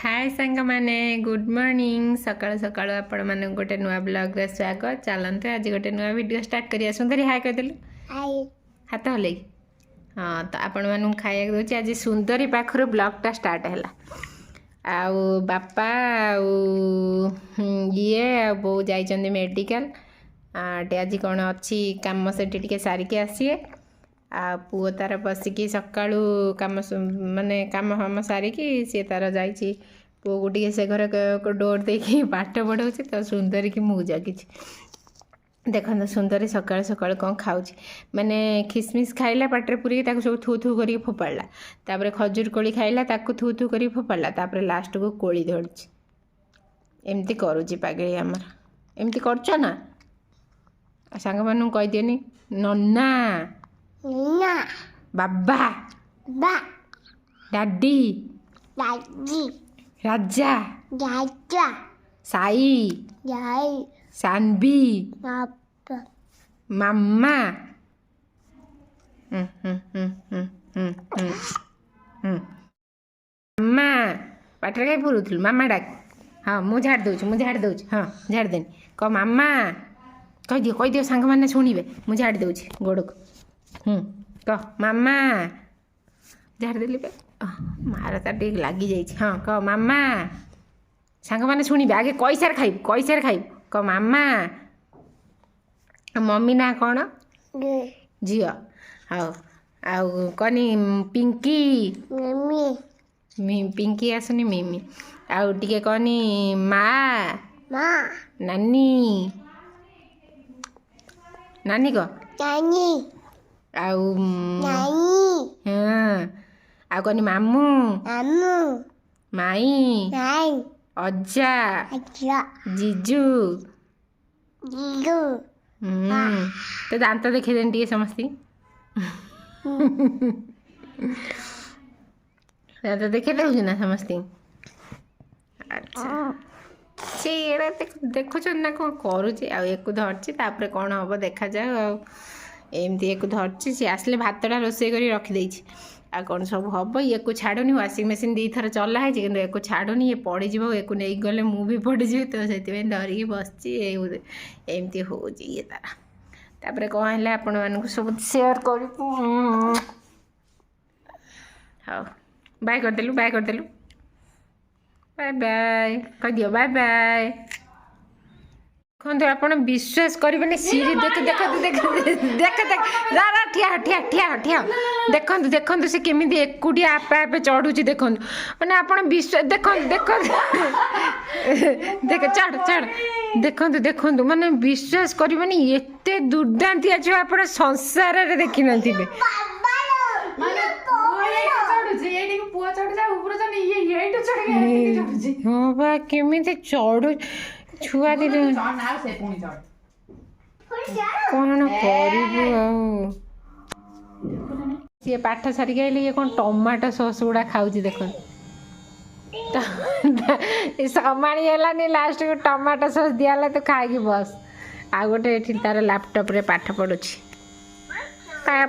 हाय सांग माने good morning सकाळ सकाळ आपण माने गोटे नुआ ब्लॉग रे स्वागत चलते आज गोटे नुआ वीडियो स्टार्ट करिया सुंदरी हाय कर देलु हाय हाथ हले हाँ तो आपण मानु खाया दउची आज सुंदरी पाखरु ब्लॉग टा स्टार्ट हैला आउ बापा ये बो जाइचंदी मेडिकल टे आज कौन अच्छी कम से टिके सारिके आसीए आ पुओ तार बसिकी सकाळू काम माने काम हम सारिकी सी तार जाइए पुओ को टे से घर डोर देखी पाठ पढ़ाऊँ तो सुंदरी की मुझ जागी देखो सुंदरी सकाल सकाल कौन खाऊँ माने खिसमिस खाइला पाटे पूरी सब थू थू कर फोपाड़ा तापर खजूर कोली खाइला ताकू थू थू कर फोपाड़ा तापर लास्ट को कोली धरची एमती करुची पागड़ी आमर एमती करछ ना सांग मान कह दियनी नन्ना ना बाबा बा डाडी दादी राजा राजा साई जाई सानवी पापा मामा मामा पाटे कहीं पुरुल मामा डाक हाँ मुझे झाड़ दूँ हाँ झाड़ देनी कह मामा कह दियो सांग मैंने शुणे मुझे झाड़ दूँ गोड़ को कह मामा झाड़ देली पे मार तार लगी जाइए हाँ कह मामा सांग मैंने शुणे आगे कैसार खाइब कह मामा मम्मी ना कौन झील हाँ आउ कनी पिंकी मम्मी पिंकी आसनी मिमी आउ टिके कनी माँ माँ नानी नानी को नानी आउ नानी हाँ आउ कनी मामू मामू माई नाई अज्जा अच्छा जीजू जीजू तो दांत देखी देन टे समस्ती दांत देखे दे ना समस्ती अच्छा से देखुच ना कौन करुचे एक धरची तापर कौन हम देखा जाओ एमती एक धरची सी आसले भातटा रोषे कर रखिदे आ कौन सब हम ये को छाड़ुनी वाशिंग मशीन दी थर चला है कि एक छाड़ुनी ये पड़ज एक नहीं गले मु भी पड़जी तो से डरिकी बसची एमती हो ये तार कौन है आपण मानक सब सेयार कर हाँ बाय करदेलु बाय बाय कह दियो बाय बाय देखो आप विश्वास करेंगे सीरी देख देख देख देख देख रा ठिया ठिया ठिया ठिया देखो देखो से केमी एकुटिया आपे आपे चढ़ुची देखो मैंने आप विश्वास देखो देख देख चढ़ चढ़ देखो देखो मैंने विश्वास करेंगे एते दुर्दांतिया छुआ आप संसार में देखी नथिबे हाँ बा केमी चढ़ु छुआ दी कौन कर पाठ सारिक आइले ये कौन टमाटो सॉस गुड़ा खाऊँ देख समाणी है लास्ट को टमाटो सॉस दियाला तो खाई बस आ गोटे तार लैपटॉप रे पाठ पढ़ुची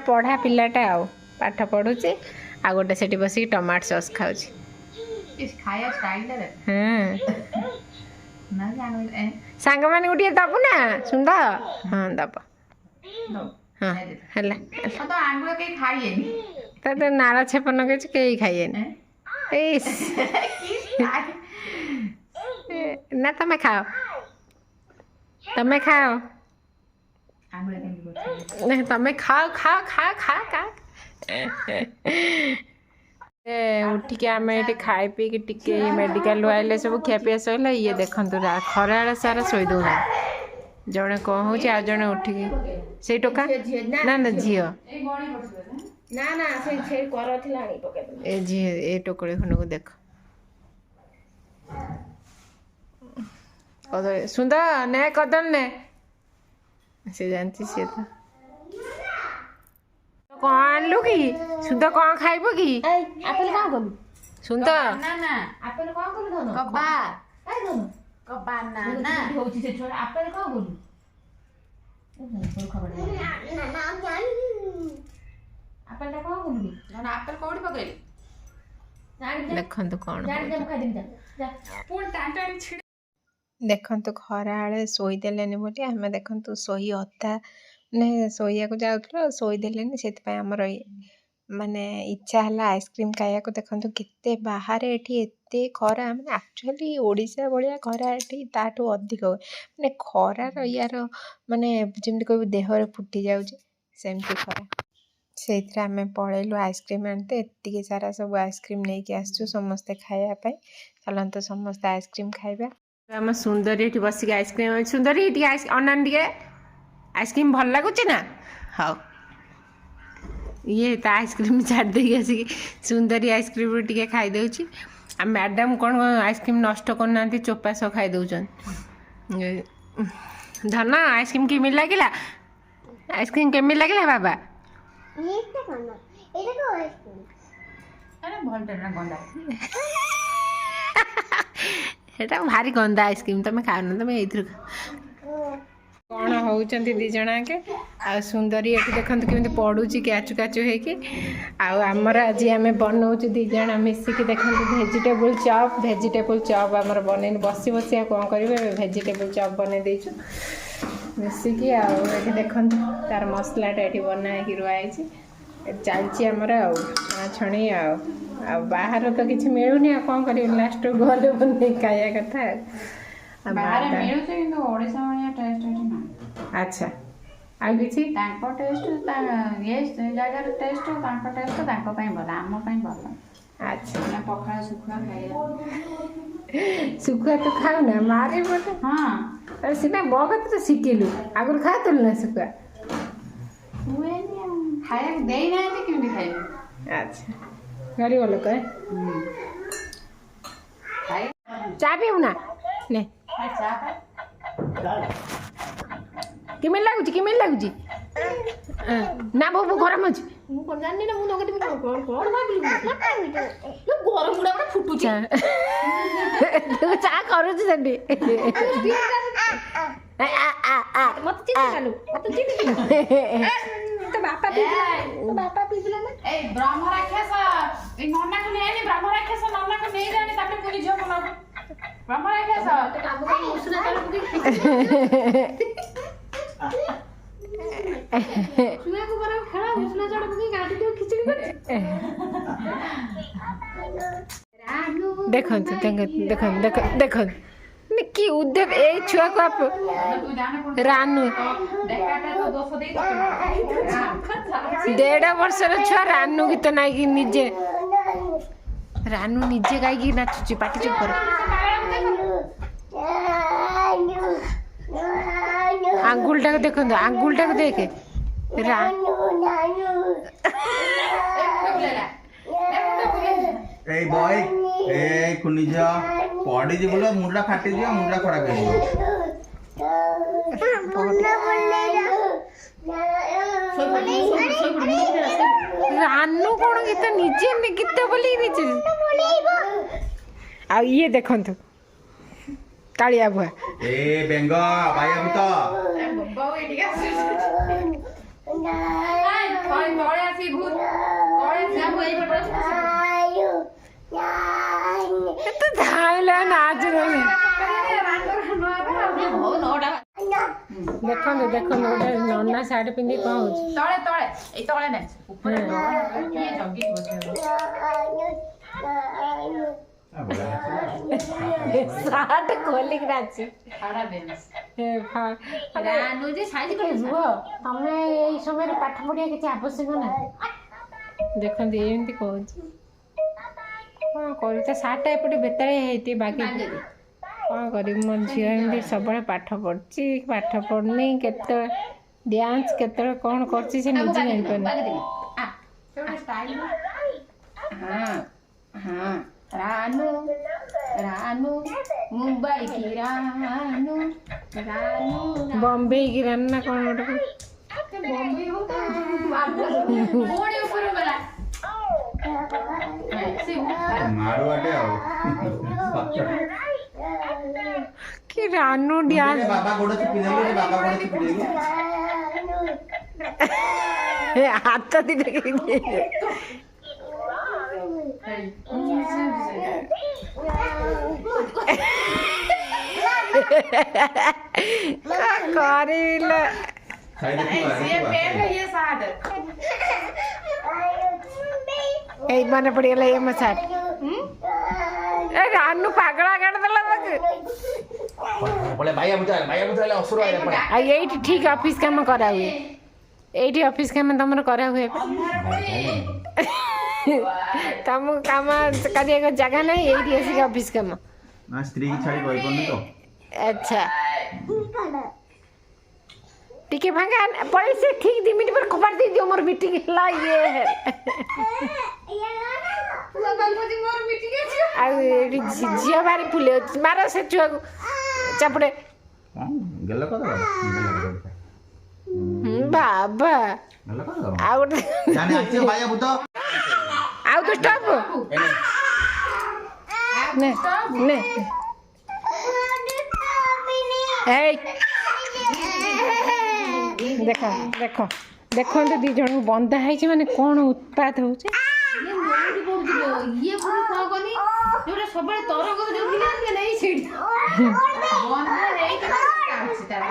पढ़ा पिलाटा आ पाठ पढ़ुची आ गोटे से बस टमाटो सॉस खाऊँ सांग मान गोटे दबु ना सुंदर हाँ दब हाँ है तो नारा छेपन के कई खाइए ना तमें खाओ तमें खाओ नहीं तमें खाओ खाओ खा खा खा उठिक आम ये खाई पी टिके मेडिकल आइले सब खियापिया सरला ये देखु खरा सारा शोई दौना जड़े कौन हो जड़े उठिक से टोका ना ना झील ए झी ए टोकड़ी खंड को देख सुंदर ने कदम ने से जानती सी तो कौन आनलु कि सुंदर कौन खाइब कि आपेल कौन कलु सुंदर ना ना आपेल कौन कलु धन कबा काई धन कबा ना ना होची से छोड़ आपेल कौन कलु खबर ना ना जान आपेल कौन कलु धन आपेल कोडी पकैली ଦେଖନ୍ତୁ କ'ଣ ଦେଖନ୍ତୁ ଖରା ବେଳେ ଶୋଇଦେଲେନି ବୋଲି ଆମେ ଦେଖନ୍ତୁ ଶୋଇ ଅଧା ମାନେ ଶୋଇବାକୁ ଯାଉଥିଲୁ ଶୋଇଦେଲେନି ସେଥିପାଇଁ ଆମର ମାନେ ଇଚ୍ଛା ହେଲା ଆଇସ୍କ୍ରିମ୍ ଖାଇବାକୁ। ଦେଖନ୍ତୁ କେତେ ବାହାରେ ଏଠି ଏତେ ଖରା ମାନେ ଆକ୍ଚୁଆଲି ଓଡ଼ିଶା ଭଳିଆ ଖରା ଏଠି ତାଠୁ ଅଧିକ ହୁଏ ମାନେ ଖରାର ୟାର ମାନେ ଯେମିତି କହିବୁ ଦେହରେ ଫୁଟି ଯାଉଛି ସେମିତି ଖରା। ସେଇଥିରେ ଆମେ ପଳେଇଲୁ ଆଇସ୍କ୍ରିମ୍ ଆଣିତେ ଏତିକି ସାରା ସବୁ ଆଇସ୍କ୍ରିମ୍ ନେଇକି ଆସିଛୁ ସମସ୍ତେ ଖାଇବା ପାଇଁ। ଚାଲନ୍ତୁ ସମସ୍ତେ ଆଇସ୍କ୍ରିମ୍ ଖାଇବା। ଆମ ସୁନ୍ଦରୀ ଏଠି ବସିକି ଆଇସ୍କ୍ରିମ୍ ସୁନ୍ଦରୀ ଟିକେ ଅନାନି ଟିକେ ଆଇସ୍କ୍ରିମ୍ ଭଲ ଲାଗୁଛି ନା? ହଉ ଇଏ ତା ଆଇସ୍କ୍ରିମ୍ ଛାଡ଼ି ଦେଇକି ଆସିକି ସୁନ୍ଦରୀ ଆଇସ୍କ୍ରିମ୍ ଟିକେ ଖାଇଦେଉଛି। ଆଉ ମ୍ୟାଡ଼ାମ୍ କ'ଣ ଆଇସ୍କ୍ରିମ୍ ନଷ୍ଟ କରୁନାହାନ୍ତି ଚୋପା ସହ ଖାଇ ଦେଉଛନ୍ତି। ଧନ ଆଇସ୍କ୍ରିମ୍ କେମିତି ଲାଗିଲା? ଆଇସ୍କ୍ରିମ୍ କେମିତି ଲାଗିଲା ବାବା? ସେଟା ଭାରି ଗନ୍ଦା ଆଇସ୍କ୍ରିମ୍ ତମେ ଖାଉନ ତମେ ଏଇଥିରୁ କ'ଣ ହଉଛନ୍ତି ଦି ଜଣ ଆଙ୍କେ। ଆଉ ସୁନ୍ଦରୀ ଏଠି ଦେଖନ୍ତୁ କେମିତି ପଡ଼ୁଛି କ୍ୟାଚୁ କ୍ୟାଚୁ ହେଇକି। ଆଉ ଆମର ଆଜି ଆମେ ବନଉଛୁ ଦି ଜଣ ମିଶିକି ଦେଖନ୍ତୁ ଭେଜିଟେବୁଲ୍ ଚପ୍ ଆମର ବନେଇନି ବସି ବସି ଆଉ କ'ଣ କରିବେ ଭେଜିଟେବୁଲ୍ ଚପ୍ ବନେଇ ଦେଇଛୁ ମିଶିକି। ଆଉ ଏଠି ଦେଖନ୍ତୁ ତାର ମସଲାଟା ଏଠି ବନା ହେଇକି ରୁଆ ହେଇଛି ଚାଲିଛି ଆମର ଆଉ ଛଣାଛଣି ଆଉ ବାହାର ତ କିଛି ମିଳୁନି ଆଉ କ'ଣ କରିବି ଲାଷ୍ଟକୁ ଘରେ ବନେଇ ଖାଇବା କଥା ଆଉ ବାହାରେ ମିଳୁଛି କିନ୍ତୁ ଓଡ଼ିଶା ଭଳିଆ ଟେଷ୍ଟ ଏଠି ନାହିଁ। ଆଚ୍ଛା ଆଉ କିଛି ତାଙ୍କ ଟେଷ୍ଟ ଇଏ ଜାଗାର ଟେଷ୍ଟ ତାଙ୍କ ଟେଷ୍ଟ ତାଙ୍କ ପାଇଁ ଭଲ ଆମ ପାଇଁ ଭଲ। ଆଚ୍ଛା ପଖାଳ ଶୁଖୁଆ ଖାଇବା ଶୁଖୁଆ ତ ଖାଉନା ମାରି ବୋଧେ। ହଁ ସିନା ମୋ କତିରେ ଶିଖିଲୁ ଆଗରୁ ଖାଉଥିଲୁ ନା ଶୁଖୁଆ? ହୁଏନି ଆଉ ଖାଇବାକୁ ଦେଇନାହାନ୍ତି କେମିତି ଖାଇବୁ? ଆଚ୍ଛା ଗରିବ ଲୋକ ଚା ପିଉ ନା ନେ କେମିତି ଲାଗୁଛି ନା ବୋଉ ଗରମ ଅଛି ମୁଁ କ'ଣ ଜାଣିନି ନା ମୁଁ ନଗେଇବି କ'ଣ ଭାବିଲି ଗରମ ଗୁଡ଼ା ଫୁଟୁଛି ଚା କରୁଛି ସେଠି ବାପା ପିଇଥିଲା ନା ଏଇ ବ୍ରହ୍ମ ରାକ୍ଷସ ଏଇ ନନାକୁ ନେଇନି ବ୍ରହ୍ମ ରାକ୍ଷସ ନନାକୁ ନେଇଯାଣି ତାପରେ ପୁଣି ଝିଅକୁ ନବ ବ୍ରହ୍ମ ରାକ୍ଷସ ଦେଖନ୍ତୁ ଦେଖନ୍ତୁ କି ଉଦ୍ଦେବ ଏଇ ଛୁଆକୁ ରାନୁ 1.5 ବର୍ଷର ଛୁଆ ରାନୁ ଗୀତ ନାଇକି ନିଜେ ଗାଇକି ନାଚୁଛି ପାଟି ଚୁପ କର। ଆଙ୍ଗୁଲଟାକୁ ଦେଖନ୍ତୁ ଆଙ୍ଗୁଲଟାକୁ ଦେଖେ এই বয় এই কুনি ঝিଅ ପଡ଼ିଛି ବୋଲ ମୁଣ୍ଡଟା ଫାଟିଯିବ ମୁଣ୍ଡଟା ଖରାପ ହେଇଯିବ। ରାନୁ କ'ଣ ଗୀତ ନିଜେ ଗୀତ ବୋଲି ନିଜେ ଆଉ ଇଏ ଦେଖନ୍ତୁ କାଳିଆ ବୁଆ ଏ ବେଙ୍ଗ ବାୟା ଭୂତ ଧାଇଲା ନାଚ ଦେଖନ୍ତୁ ଗୋଟେ ନନା ଶାଢ଼ୀ ପିନ୍ଧି କ'ଣ ହଉଛି ତଳେ ନାଚ ଉପରେ ସାର୍ଟ ଖୋଲିକି ନାଚି ତମେ ଏଇ ସମୟରେ ପାଠ ପଢିବା କିଛି ଆବଶ୍ୟକ ନାହିଁ। ଦେଖନ୍ତୁ ଏମିତି କହୁଛି କ'ଣ କରିବି ତା ସାର୍ଟଟା ଏପଟେ ବେତାଳିଆ ହେଇଛି ବାକି କ'ଣ କରିବି ମୋ ଝିଅ ଏମିତି ସବୁବେଳେ ପାଠ ପଢୁଛି ପାଠ ପଢୁନି କେତେବେଳେ ଡ୍ୟାନ୍ସ କେତେବେଳେ କ'ଣ କରୁଛି ସେ ନିଜେ ଜାଣିପାରୁନି। ରାନୁ ମୁମ୍ବାଇ କି ରାନୁ ବମ୍ବେଇ କି ରାନୁ ନା କ'ଣ ଗୋଟେ କି ରାନୁ ଡ୍ୟାନ୍ସ ହାତ ଦିଟା କରିଲ ଖାଇ ଦେଖିବା ये पेन है ये साड ଏଇ ମନେ ପଡ଼ିଗଲା ଏ ମୋ ସାର୍ଟ ଏ ରାନୁ ପାଗଳା କାଟିଦେଲା ତାକୁ ପଳେ ଭାଇଆ ବୁଝାଇଲେ ଅସୁର ଆଇଲା ପଳେ ଆଉ ଏଇଠି ଠିକ ଅଫିସ କାମ କରାହୁଏ ଏଇଠି ଅଫିସ କାମ ତମର କରାହୁଏ ତମକୁ କାମ କରିବାକୁ ଜାଗା ନାହିଁ ଏଇଠି ଆସିକି ଅଫିସ କାମ ନା ସ୍ତ୍ରୀ କି ଛାଡ଼ି ରହିପାରୁନି ତ ଆଚ୍ଛା ଟିକେ ଭାଙ୍ଗା ପଳେଇ ସେ ଠିକ 2 ମିନିଟ୍ ପରେ ଖବର ଦେଇଦିଅ ମୋର ମିଟିଂ ହେଲା ଇଏ ଆଉ ଏଠି ଝିଅ ଭାରି ଫୁଲେ ମାର ସେ ଛୁଆକୁ ଚାପୁଡ଼େ ଗେଲ କର ବାବା ଗେଲ କର ଆଉ ଗୋଟେ ଜାଣି ଆସିବ ଭାଇଆ ବୁତ ଆଉ ତ ଷ୍ଟପ୍ ନେ ନେ ଏଇ ଦେଖ ଦେଖ ଦେଖନ୍ତୁ 2 ଜଣଙ୍କୁ ବନ୍ଧା ହେଇଛି ମାନେ କ'ଣ ଉତ୍ପାତ ହଉଛି ये पूरी कौन कोनी जोरे सबले तोरो को जो गिला के नहीं छेड़ी बंद है कि कांची तार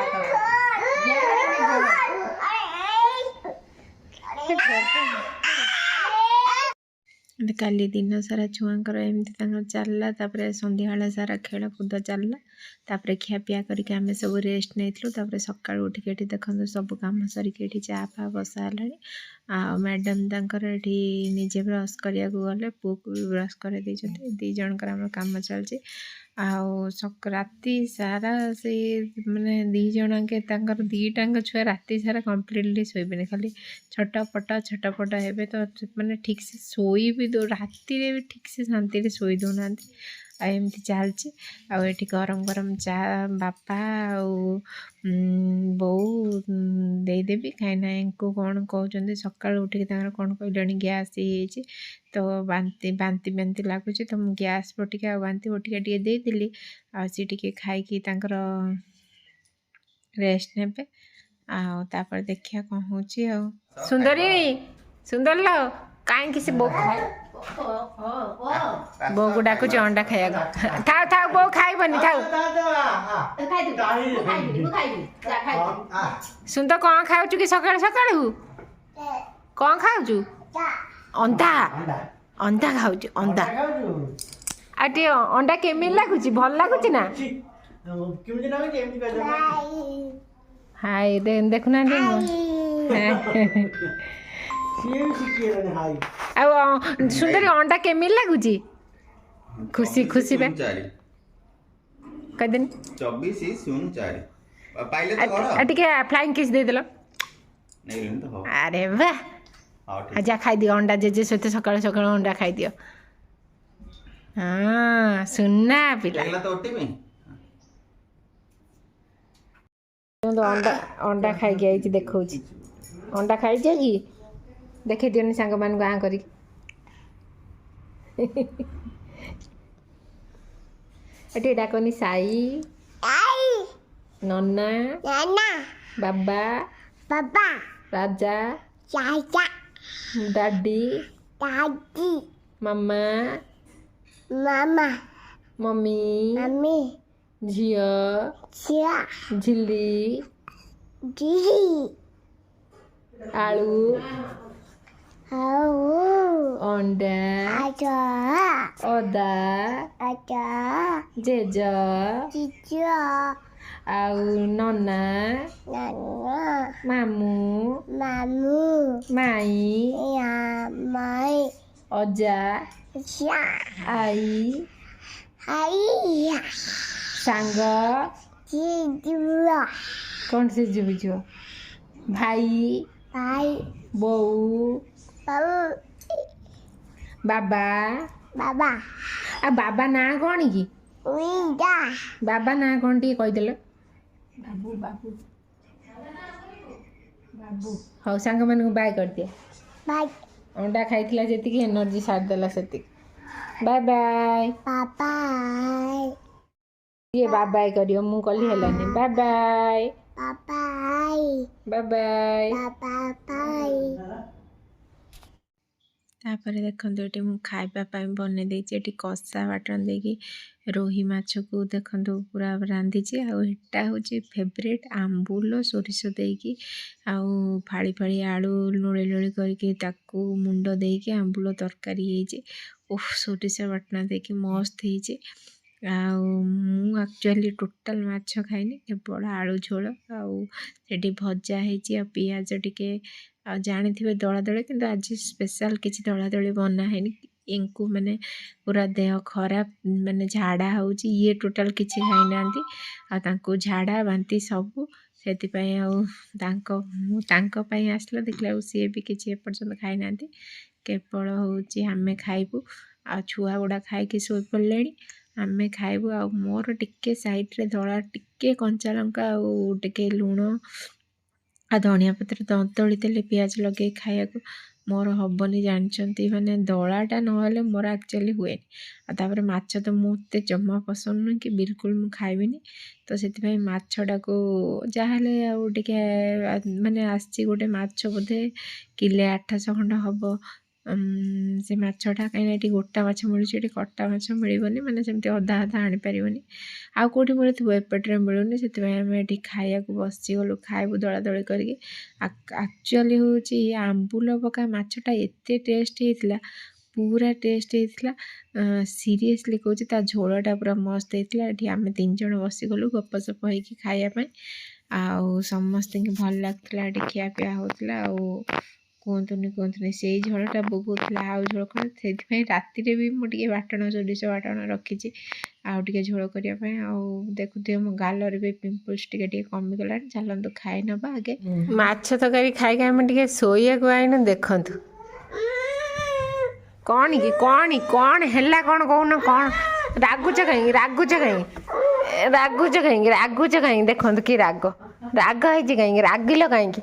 କାଲି ଦିନ ସାରା ଛୁଆଙ୍କର ଏମିତି ତାଙ୍କର ଚାଲିଲା ତାପରେ ସନ୍ଧ୍ୟାବେଳେ ସାରା ଖେଳକୁଦ ଚାଲିଲା ତାପରେ ଖିଆପିଆ କରିକି ଆମେ ସବୁ ରେଷ୍ଟ ନେଇଥିଲୁ ତାପରେ ସକାଳୁ ଉଠିକି ଏଠି ଦେଖନ୍ତୁ ସବୁ କାମ ସରିକି ଏଠି ଚା ଫା ବସା ହେଲାଣି ଆଉ ମ୍ୟାଡ଼ାମ୍ ତାଙ୍କର ଏଠି ନିଜେ ବ୍ରସ୍ କରିବାକୁ ଗଲେ ପୁଅକୁ ବି ବ୍ରସ୍ କରାଇ ଦେଇଛନ୍ତି 2 ଜଣଙ୍କର ଆମର କାମ ଚାଲିଛି ଆଉ ରାତି ସାରା ସେ ମାନେ 2 ଜଣକେ ତାଙ୍କର 2ଟାଙ୍କ ଛୁଆ ରାତି ସାରା କମ୍ପ୍ଲିଟଲି ଶୋଇବେନି ଖାଲି ଛଟପଟ ହେବେ ତ ମାନେ ଠିକ୍ ସେ ଶୋଇ ବି ରାତିରେ ବି ଠିକ୍ ସେ ଶାନ୍ତିରେ ଶୋଇ ଦେଉନାହାନ୍ତି ଆଉ ଏମିତି ଚାଲିଛି ଆଉ ଏଠି ଗରମ ଗରମ ଚା ବାପା ଆଉ ବୋଉ ଦେଇଦେବି କାହିଁକିନା ୟାଙ୍କୁ କ'ଣ କହୁଛନ୍ତି ସକାଳୁ ଉଠିକି ତାଙ୍କର କ'ଣ କହିଲେଣି ଗ୍ୟାସ୍ ହେଇଯାଇଛି ତ ବାନ୍ତି ଲାଗୁଛି ତ ମୁଁ ଗ୍ୟାସ୍ ବଟିକା ଆଉ ବାନ୍ତି ବଟିକା ଟିକେ ଦେଇଥିଲି ଆଉ ସେ ଟିକେ ଖାଇକି ତାଙ୍କର ରେଷ୍ଟ ନେବେ ଆଉ ତାପରେ ଦେଖିବା କ'ଣ ହେଉଛି ଆଉ ସୁନ୍ଦର ଲୋ କାହିଁକି ସେ ବୋଉ ବୋଉକୁ ଡାକୁଛି ଅଣ୍ଡା ଖାଇବାକୁ ଥାଉ ବୋଉ ଖାଇବନି ଥାଉ ସୁନ୍ଦର କ'ଣ ଖାଉଛୁ କି ସକାଳୁ ସକାଳୁ କ'ଣ ଖାଉଛୁ ଅଣ୍ଡା ଖାଉଛୁ ଅଣ୍ଡା ଆଉ ଟିକେ ଅଣ୍ଡା କେମିତି ଲାଗୁଛି ଭଲ ଲାଗୁଛି ନା ହାଇ ଦେଖୁନାହାନ୍ତି ଆଉ ସୁନ୍ଦରୀ ଅଣ୍ଡା କେମିତି ଲାଗୁଛି ଖୁସି ବା କହିଦେନି 24/04 ପାଇଲେ ତ କର ଟିକେ ଫ୍ଲାଇଂ କିସ୍ ଦେଇଦେଲ ନେଇଲେନି ତ ହଉ ଆରେ ବାଃ ଯା ଖାଇଦିଅ ଅଣ୍ଡା ଜେଜେ ସହିତ ସକାଳୁ ସକାଳୁ ଅଣ୍ଡା ଖାଇଦିଅ ହଁ ସୁନା ପିଲା ଲାଗିଲା ତ ଓଟିପି ଅଣ୍ଡା ଖାଇକି ଆଇଛି ଦେଖଉଛି ଅଣ୍ଡା ଖାଇଛ କି ଦେଖେଇ ଦିଅନି ସାଙ୍ଗମାନଙ୍କୁ ଆଁ କରିକି ଏଠି ଡାକନି ସାଇ ନନା ବାବା ରାଜା ଡାଡି ମାମା ମମି ଝିଅ ଝିଲି ଆଳୁ ଅଣ୍ଡା ଅଦା ଜେଜ ଆଉ ନନା ମାମୁଁ ମାଇଁ ଅଜା ଆଈ ସାଙ୍ଗ କ'ଣ ସେ ଯିବ ଭାଇ ବୋଉ ବାବା ଆଉ ବାବା ନାଁ କ'ଣ କି ବାବା ନାଁ କ'ଣ ଟିକେ କହିଦେଲ ହଉ ସାଙ୍ଗମାନଙ୍କୁ ବାଏ କରିଦିଅ ଅଣ୍ଡା ଖାଇଥିଲା ଯେତିକି ଏନର୍ଜି ସାରିଦେଲା ସେତିକି ବାଏ ବାଏ ଇଏ ବାଏ କରିବ ମୁଁ କଲି ହେଲାନି ବାଏ ବାଏ ତାପରେ ଦେଖନ୍ତୁ ଏଠି ମୁଁ ଖାଇବା ପାଇଁ ବନେଇ ଦେଇଛି। ଏଠି କଷା ବାଟଣ ଦେଇକି ରୋହି ମାଛକୁ ଦେଖନ୍ତୁ ପୁରା ରାନ୍ଧିଛି। ଆଉ ଏଟା ହେଉଛି ଫେଭରେଟ୍ ଆମ୍ବୁଲ ସୋରିଷ ଦେଇକି ଆଉ ଫାଳି ଫାଳି ଆଳୁ ଲୁଣି ଲୁଣି କରିକି ତାକୁ ମୁଣ୍ଡ ଦେଇକି ଆମ୍ବୁଲ ତରକାରୀ ହେଇଛି। ଓଃ ସୋରିଷ ବାଟଣ ଦେଇକି ମସ୍ତ ହେଇଛି। ଆଉ ମୁଁ ଆକ୍ଚୁଆଲି ଟୋଟାଲ୍ ମାଛ ଖାଇନି, କେବଳ ଆଳୁ ଝୋଳ ଆଉ ସେଠି ଭଜା ହେଇଛି ଆଉ ପିଆଜ ଟିକେ। ଆଉ ଜାଣିଥିବେ ଦଳାଦଳି, କିନ୍ତୁ ଆଜି ସ୍ପେଶାଲ୍ କିଛି ଦଳାଦଳି ବନା ହେଇନି। ୟାଙ୍କୁ ମାନେ ପୁରା ଦେହ ଖରାପ, ମାନେ ଝାଡ଼ା ହେଉଛି। ଇଏ ଟୋଟାଲ୍ କିଛି ଖାଇନାହାନ୍ତି ଆଉ ତାଙ୍କୁ ଝାଡ଼ା ବାନ୍ତି ସବୁ। ସେଥିପାଇଁ ଆଉ ତାଙ୍କ ପାଇଁ ଆସିଲା, ଦେଖିଲା ବେଳକୁ ସିଏ ବି କିଛି ଏପର୍ଯ୍ୟନ୍ତ ଖାଇନାହାନ୍ତି। କେବଳ ହେଉଛି ଆମେ ଖାଇବୁ ଆଉ ଛୁଆ ଗୁଡ଼ା ଖାଇକି ଶୋଇପଡ଼ିଲେଣି। ଆମେ ଖାଇବୁ ଆଉ ମୋର ଟିକେ ସାଇଡ଼୍ରେ ଦଳା ଟିକେ କଞ୍ଚା ଲଙ୍କା ଆଉ ଟିକେ ଲୁଣ ଆଉ ଧନିଆ ପତ୍ର ଦଳି ଦେଲେ ପିଆଜ ଲଗେଇ ଖାଇବାକୁ ମୋର ହବନି, ଜାଣିଛନ୍ତି। ମାନେ ଦଳାଟା ନହେଲେ ମୋର ଆକ୍ଚୁଆଲି ହୁଏନି। ଆଉ ତାପରେ ମାଛ ତ ମୋତେ ଜମା ପସନ୍ଦ ନୁହେଁ କି ବିଲକୁଲ ମୁଁ ଖାଇବିନି। ତ ସେଥିପାଇଁ ମାଛଟାକୁ ଯାହାହେଲେ ଆଉ ଟିକେ ମାନେ ଆସିଛି ଗୋଟେ ମାଛ ବୋଧେ କିଲେ 800 ଖଣ୍ଡ ହେବ। ସେ ମାଛଟା କାହିଁକିନା ଏଠି ଗୋଟା ମାଛ ମିଳୁଛି, ଏଠି କଟା ମାଛ ମିଳିବନି, ମାନେ ସେମିତି ଅଧା ଅଧା ଆଣିପାରିବନି। ଆଉ କେଉଁଠି ମିଳୁଥିବ, ଏପଟରେ ମିଳୁନି। ସେଥିପାଇଁ ଆମେ ଏଠି ଖାଇବାକୁ ବସିଗଲୁ, ଖାଇବୁ ଦଳାଦଳି କରିକି। ଆକ୍ଚୁଆଲି ହେଉଛି ଆମ୍ବୁଲ ପକା ମାଛଟା ଏତେ ଟେଷ୍ଟ ହେଇଥିଲା, ପୁରା ଟେଷ୍ଟ ହେଇଥିଲା। ସିରିୟସଲି କହୁଛି, ତା ଝୋଳଟା ପୁରା ମସ୍ତ ହେଇଥିଲା। ଏଠି ଆମେ 3 ଜଣ ବସିଗଲୁ ଗପସପ ହେଇକି ଖାଇବା ପାଇଁ। ଆଉ ସମସ୍ତଙ୍କୁ ଭଲ ଲାଗୁଥିଲା, ଏଠି ଖିଆପିଆ ହେଉଥିଲା। ଆଉ କୁହନ୍ତୁନି ସେଇ ଝୋଳଟା ବହୁଥିଲା, ଆଉ ଝୋଳ କ'ଣ। ସେଥିପାଇଁ ରାତିରେ ବି ମୁଁ ଟିକେ ବାଟଣ ସୋରିଷ ବାଟଣ ରଖିଛି ଆଉ ଟିକେ ଝୋଳ କରିବା ପାଇଁ। ଆଉ ଦେଖୁଥିବେ ମୋ ଗାଲରେ ବି ପିମ୍ପଲ୍ସ ଟିକେ ଟିକେ କମିଗଲାଣି। ଚାଲନ୍ତୁ ଖାଇ ନେବା ଆଗେ। ମାଛ ତରକାରୀ ଖାଇକି ଆମେ ଟିକେ ଶୋଇବାକୁ ଆଇନୁ। ଦେଖନ୍ତୁ କ'ଣ ହେଲା, କ'ଣ କହୁନ, କ'ଣ ରାଗୁଛ କାହିଁକି ଦେଖନ୍ତୁ କି ରାଗ ହେଇଛି କାହିଁକି, ରାଗିଲ କାହିଁକି।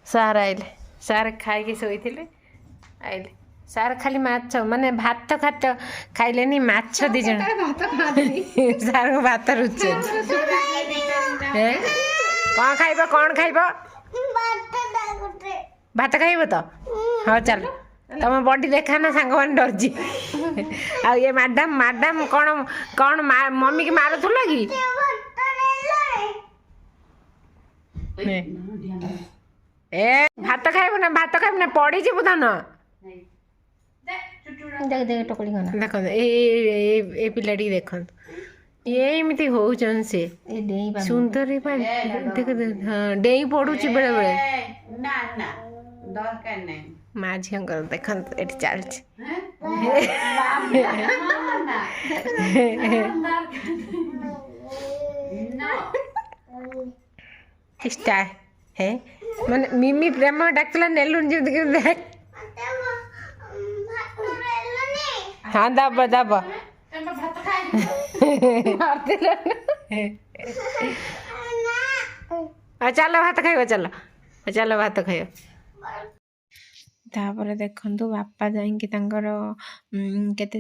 ସାର୍ ଆଇଲେ, ସାର୍ ଖାଇକି ଶୋଇଥିଲେ, ଆଇଲେ। ସାର୍ ଖାଲି ମାଛ, ମାନେ ଭାତ ଖାଇଲେନି, ମାଛ 2 ଜଣ। ସାର୍ଙ୍କୁ ଭାତ ରୁଚେ। କ'ଣ ଖାଇବ ଭାତ ଖାଇବ ତ? ହଉ ଚାଲ, ତମ ବଡି ଦେଖା ନା, ସାଙ୍ଗମାନେ ଡରିଛି। ଆଉ ଇଏ ମ୍ୟାଡାମ କ'ଣ ମମିକି ମାରୁଥିଲ କି? ଭାତ ଖାଇବୁ ନା ପଡ଼ିଯିବୁ ଧନ। ଦେଖନ୍ତୁ ଏ ପିଲାଟିକି ଦେଖନ୍ତୁ, ଏମିତି ହଉଛନ୍ତି। ସେ ସୁନ୍ଦରୀ ଡେଇଁ ପଡୁଛି ବେଳେବେଳେ। ମା ଝିଅଙ୍କର ଦେଖନ୍ତୁ ଏଠି ଚାଲିଛି। ମାନେ ମିମି ପ୍ରେମ ଡାକିଲା, ନେଲୁନି ଯେମିତି କି। ଦେଖ, ହଁ ଦବ ଚାଲ ଭାତ ଖାଇବ, ଚାଲ ଭାତ ଖାଇବ। ତାପରେ ଦେଖନ୍ତୁ ବାପା ଯାଇକି ତାଙ୍କର କେତେ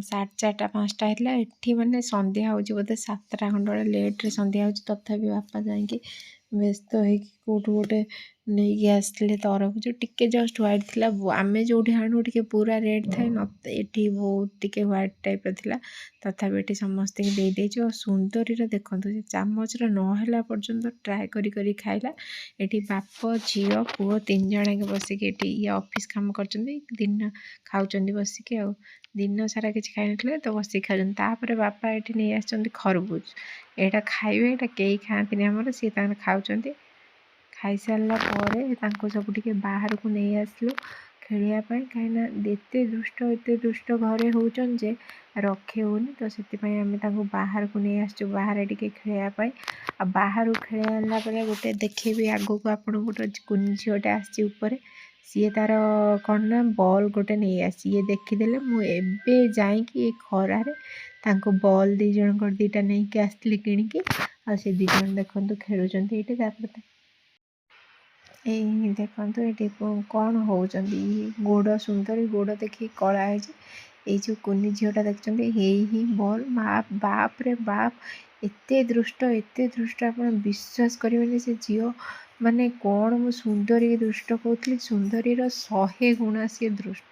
4:30 5ଟା ହେଇଥିଲା। ଏଠି ମାନେ ସନ୍ଧ୍ୟା ହେଉଛି ବୋଧେ 7ଟା ଖଣ୍ଡେ ବେଳେ, ଲେଟ୍ରେ ସନ୍ଧ୍ୟା ହେଉଛି। ତଥାପି ବାପା ଯାଇକି ବ୍ୟସ୍ତ ହେଇକି କେଉଁଠୁ ଗୋଟେ ନେଇକି ଆସିଥିଲେ ତରଭୁଜ। ଟିକେ ଜଷ୍ଟ ହ୍ୱାଇଟ୍ ଥିଲା। ଆମେ ଯେଉଁଠି ଆଣୁ ଟିକେ ପୁରା ରେଡ୍ ଥାଏ, ଏଠି ବହୁତ ଟିକେ ହ୍ୱାଇଟ୍ ଟାଇପ୍ର ଥିଲା। ତଥାପି ଏଠି ସମସ୍ତଙ୍କୁ ଦେଇଦେଇଛୁ। ଆଉ ସୁନ୍ଦରୀର ଦେଖନ୍ତୁ, ସେ ଚାମଚର ନହେଲା ପର୍ଯ୍ୟନ୍ତ ଟ୍ରାଏ କରି ଖାଇଲା। ଏଠି ବାପ ଝିଅ ପୁଅ 3 ଜଣ ବସିକି ଏଠି ଇଏ ଅଫିସ୍ କାମ କରୁଛନ୍ତି, ଦିନ ଖାଉଛନ୍ତି ବସିକି। ଆଉ ଦିନ ସାରା କିଛି ଖାଇନଥିଲେ ତ ବସିକି ଖାଉଛନ୍ତି। ତାପରେ ବାପା ଏଠି ନେଇ ଆସିଛନ୍ତି ଖରବୁଜ। ଏଇଟା ଖାଇବେ, ଏଇଟା କେହି ଖାଆନ୍ତିନି ଆମର, ସିଏ ତାଙ୍କର ଖାଉଛନ୍ତି। ଖାଇସାରିଲା ପରେ ତାଙ୍କୁ ସବୁ ଟିକେ ବାହାରକୁ ନେଇ ଆସିଲୁ ଖେଳିବା ପାଇଁ, କାହିଁକିନା ଏତେ ଦୁଷ୍ଟ ଘରେ ହେଉଛନ୍ତି ଯେ ରଖି ହେଉନି। ତ ସେଥିପାଇଁ ଆମେ ତାଙ୍କୁ ବାହାରକୁ ନେଇ ଆସିଛୁ, ବାହାରେ ଟିକେ ଖେଳିବା ପାଇଁ। ଆଉ ବାହାରୁ ଖେଳି ଆଣିଲା ପରେ ଗୋଟେ ଦେଖେଇବି ଆଗକୁ ଆପଣଙ୍କୁ, ଗୋଟେ କୁନି ଝିଅଟେ ଆସିଛି ଉପରେ। ସିଏ ତାର କ'ଣ ନା ବଲ୍ ଗୋଟେ ନେଇ ଆସିଛି। ଇଏ ଦେଖିଦେଲେ, ମୁଁ ଏବେ ଯାଇକି ଏ ଖରାରେ ତାଙ୍କୁ ବଲ୍ 2 ଜଣଙ୍କର 2ଟା ନେଇକି ଆସିଥିଲି କିଣିକି। ଆଉ ସେ 2 ଜଣ ଦେଖନ୍ତୁ ଖେଳୁଛନ୍ତି ଏଇଠି। ତାପରେ ଏଇ ଦେଖନ୍ତୁ ଏଠି କ'ଣ ହେଉଛନ୍ତି। ଗୋଡ଼, ସୁନ୍ଦରୀ ଗୋଡ଼ ଦେଖିକି କଳା ହେଇଛି। ଏଇ ଯେଉଁ କୁନି ଝିଅଟା ଦେଖୁଛନ୍ତି, ହିଁ ବଲ୍। ବାପରେ ବାପ, ଏତେ ଦୃଷ୍ଟ ଆପଣ ବିଶ୍ୱାସ କରିବେନି। ସେ ଝିଅ ମାନେ କ'ଣ ମୁଁ ସୁନ୍ଦରୀ ଦୁଷ୍ଟ କହୁଥିଲି, ସୁନ୍ଦରୀର 100 ଗୁଣା ସିଏ ଦୁଷ୍ଟ।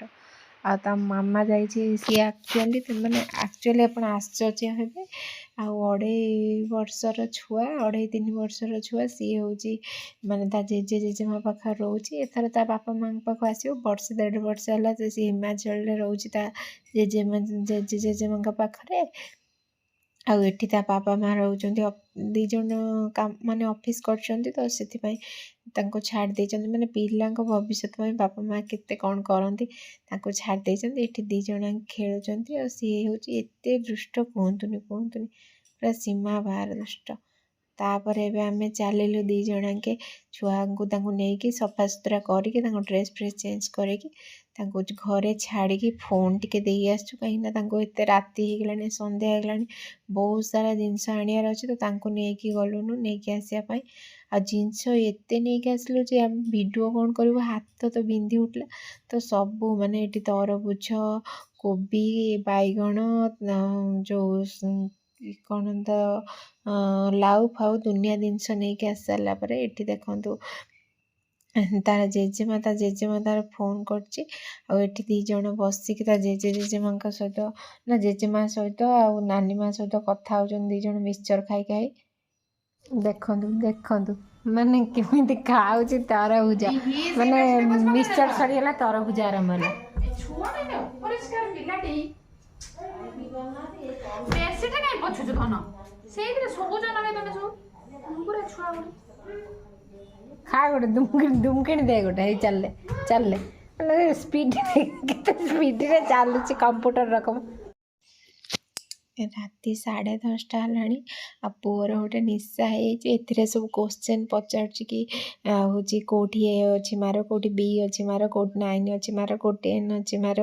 ଆଉ ତା ମାମା ଯାଇଛି, ସିଏ ଆକ୍ଚୁଆଲି ଆପଣ ଆଶ୍ଚର୍ଯ୍ୟ ହେବେ। ଆଉ 2.5 ବର୍ଷର ଛୁଆ, 2.5-3 ବର୍ଷର ଛୁଆ, ସିଏ ହେଉଛି ମାନେ ତା ଜେଜେମା ପାଖରେ ରହୁଛି। ଏଥର ତା ବାପା ମାଙ୍କ ପାଖକୁ ଆସିବ। 1.5 ବର୍ଷ ହେଲା ସେ ହିମାଚଳରେ ରହୁଛି ତା ଜେଜେମାଙ୍କ ପାଖରେ। ଆଉ ଏଠି ତା ବାପା ମା ରହୁଛନ୍ତି, 2 ଜଣ ମାନେ ଅଫିସ୍ କରୁଛନ୍ତି, ତ ସେଥିପାଇଁ ତାଙ୍କୁ ଛାଡ଼ି ଦେଇଛନ୍ତି। ମାନେ ପିଲାଙ୍କ ଭବିଷ୍ୟତ ପାଇଁ ବାପା ମା କେତେ କ'ଣ କରନ୍ତି, ତାଙ୍କୁ ଛାଡ଼ି ଦେଇଛନ୍ତି। ଏଠି 2 ଜଣ ଖେଳୁଛନ୍ତି। ଆଉ ସିଏ ହେଉଛି ଏତେ ଦୁଷ୍ଟ କୁହନ୍ତୁନି, ପୁରା ସୀମା ବାହାର ଦୁଷ୍ଟ। ତାପରେ ଏବେ ଆମେ ଚାଲିଲୁ 2 ଜଣକେ ଛୁଆଙ୍କୁ ତାଙ୍କୁ ନେଇକି ସଫାସୁତୁରା କରିକି ତାଙ୍କ ଡ୍ରେସ୍ ଚେଞ୍ଜ କରିକି ତାଙ୍କୁ ଘରେ ଛାଡ଼ିକି ଫୋନ୍ ଟିକେ ଦେଇ ଆସିଛୁ। କାହିଁକିନା ତାଙ୍କୁ ଏତେ ରାତି ହେଇଗଲାଣି, ସନ୍ଧ୍ୟା ହେଇଗଲାଣି, ବହୁତ ସାରା ଜିନିଷ ଆଣିବାର ଅଛି, ତ ତାଙ୍କୁ ନେଇକି ଗଲୁନୁ ନେଇକି ଆସିବା ପାଇଁ। ଆଉ ଜିନିଷ ଏତେ ନେଇକି ଆସିଲୁ ଯେ ଆମେ ଭିଡ଼ିଓ କ'ଣ କରିବୁ, ହାତ ତ ବିନ୍ଧି ଉଠିଲା। ତ ସବୁ ମାନେ ଏଠି ତରଭୁଜ, କୋବି, ବାଇଗଣ, ଯେଉଁ କ'ଣ ତ ଲାଉ ଫାଉ ଦୁନିଆ ଜିନିଷ ନେଇକି ଆସି ସାରିଲା ପରେ ଏଠି ଦେଖନ୍ତୁ ତାର ଜେଜେମା ତାର ଫୋନ୍ କରୁଛି। ଆଉ ଏଠି 2 ଜଣ ବସିକି ତା ଜେଜେମାଙ୍କ ସହିତ, ନା ଜେଜେମା ସହିତ ଆଉ ନାନୀ ମା ସହିତ କଥା ହେଉଛନ୍ତି। 2 ଜଣ ମିକ୍ସଚର ଖାଇ ଦେଖନ୍ତୁ ମାନେ କେମିତି ଖାଉଛି ତରଭୁଜ। ମାନେ ମିକ୍ସଚର ସରିଗଲା, ତରଭୁଜ ଆରମ୍ଭ ହେଲା। ଛୁଆଟେ ଅପରିଷ୍କାର ପିଲାଟି, ବେଶୀଟା କାଇଁ ପଛୁଛୁ ଧନ, ସେଇଥିରେ ସବୁଜ ନବେ ତମେ ସବୁ ପୁରା ଛୁଆ ଗୋଟେ। ଖା ଗୋଟେ ଦୁମକିଣି ଦେ ଗୋଟେ। ହେଇ ଚାଲିଲେ ମାନେ ସ୍ପିଡରେ, କେତେ ସ୍ପିଡରେ ଚାଲୁଛି କମ୍ପ୍ୟୁଟର ରକମ। ରାତି 10:30 ହେଲାଣି। ଆଉ ପୁଅର ଗୋଟେ ନିଶା ହେଇଯାଇଛି, ଏଥିରେ ସବୁ କୋଶ୍ଚେନ୍ ପଚାରୁଛି କି ହେଉଛି କେଉଁଠି ଏ ଅଛି ମାର, କେଉଁଠି ବି ଅଛି ମାର, କେଉଁଠି 9 ଅଛି ମାର, କେଉଁଠି 10 ଅଛି ମାର,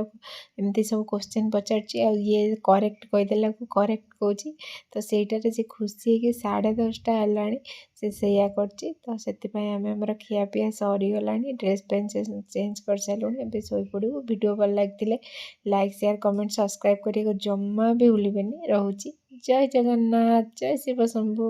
ଏମିତି ସବୁ କୋଶ୍ଚେନ୍ ପଚାରୁଛି। ଆଉ ଇଏ କରେକ୍ଟ କହିଦେଲାକୁ କରେକ୍ଟ କହୁଛି। ତ ସେଇଟାରେ ସେ ଖୁସି ହେଇକି 10:30 ହେଲାଣି ସେ ସେଇଆ କରୁଛି। ତ ସେଥିପାଇଁ ଆମେ ଆମର ଖିଆପିଆ ସରିଗଲାଣି, ଡ୍ରେସ୍ ଚେଞ୍ଜ କରିସାରିଲୁଣି। ଏବେ ଶୋଇପଡ଼ିବୁ। ଭିଡ଼ିଓ ଭଲ ଲାଗିଥିଲେ ଲାଇକ୍, ସେୟାର, କମେଣ୍ଟ, ସବସ୍କ୍ରାଇବ୍ କରିବାକୁ ଜମା ବି ଭୁଲିବେନି। ରହୁଛି। ଜୟ ଜଗନ୍ନାଥ, ଜୟ ଶିବ ଶମ୍ଭୁ।